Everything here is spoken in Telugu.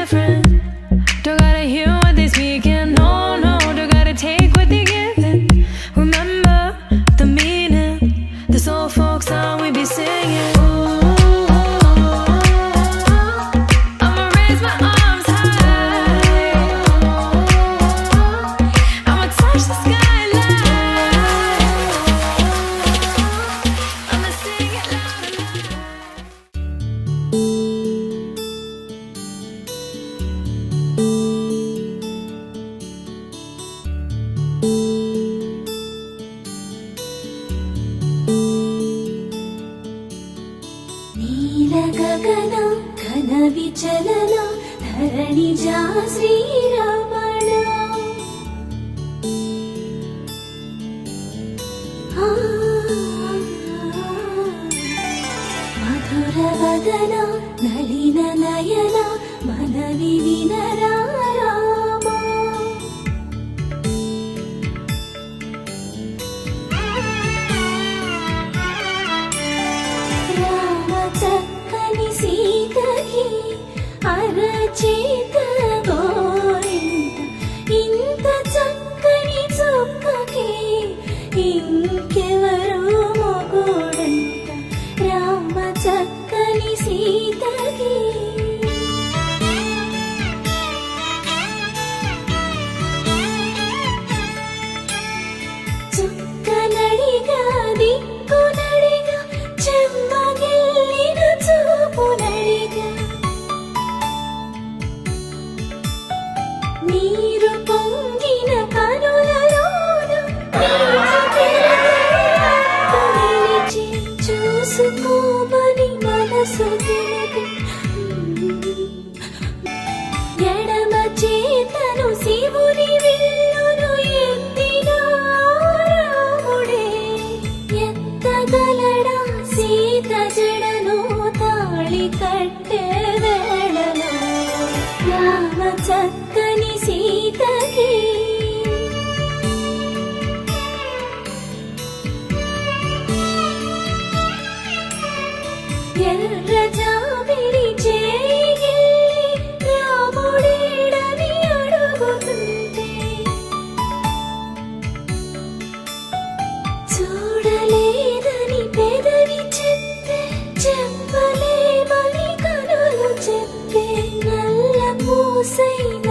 different. Don't gotta hear what they speaking. No, no, don't gotta take what they giving. Remember the meaning. This old folk song we be singing. I'ma raise my arms high. I'ma touch the skyline. I'ma sing it loud and నీలగగన ఘన విచలన ధరణిజా శ్రీరమణ మధుర వదన నళిన నయన మనవి వినరా రామా చక్కని సీతకి అరచేత గోరింట ఇంత చక్కని చుక్కకి ఇంకెవరో మొగుడంట రామ చక్కని సీతకి చుక్కనడిగా దిక్కునడిగా చెమ్మగిల్లిన చూపునడిగా నీరు పొంగిన కనులలోన నిలిచి చూసుకోమని మనసు తినది ఎడమ చేతను శివుని విల్లును ఎత్తిన రాముడే ఎత్తగలడా సీత జడను తాళి కట్టే వేళలో రామ చక్కని సీతకి ఎర్ర జాబిలి చేయి రాముడేడని అడుగుతుంటే చూడలేదని పెదవి చెప్పే చెప్పలేమని కనులు చెప్పే నల్ల పూసైన